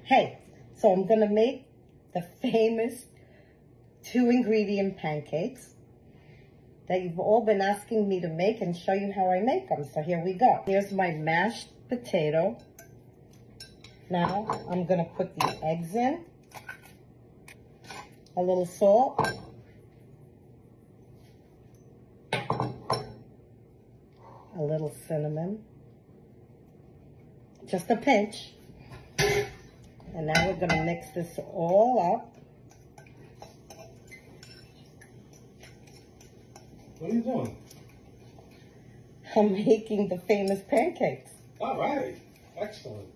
Hey, so I'm gonna make the famous 2-ingredient pancakes that you've all been asking me to make and show you how I make them. So here we go. Here's my mashed potato. Now I'm gonna put the eggs in, a little salt, a little cinnamon, just a pinch. And now we're gonna mix this all up. What are you doing? I'm making the famous pancakes. All right. Excellent.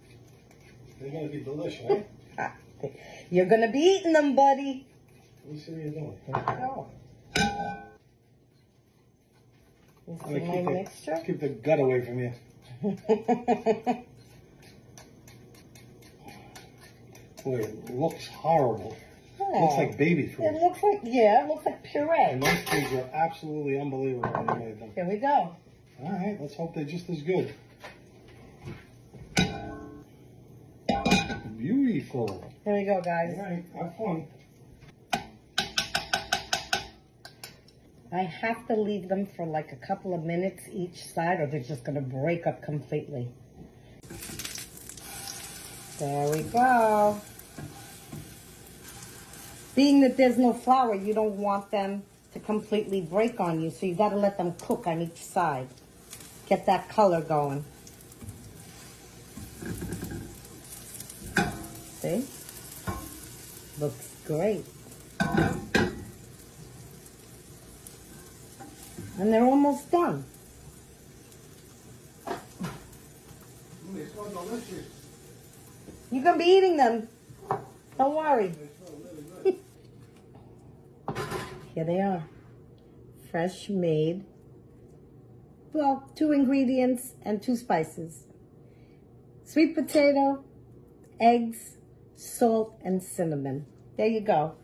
They're going to be delicious, eh? You're gonna be eating them, buddy. Let me see what you're doing. Here we go. You see my mixture? Keep the gut away from you. Boy, it looks horrible. It looks like baby food. It looks like, yeah, it looks like puree. And those things are absolutely unbelievable when you made them. Here we go. All right, let's hope they're just as good. Beautiful. Here we go, guys. All right, have fun. I have to leave them for like a couple of minutes each side or they're just gonna break up completely. There we go. Being that there's no flour, you don't want them to completely break on you, so you gotta let them cook on each side. Get that color going. See? Looks great. And they're almost done. They smell delicious. You're gonna be eating them. Don't worry. Here they are. Fresh made. Well, 2 ingredients and 2 spices. Sweet potato, eggs, salt, and cinnamon. There you go.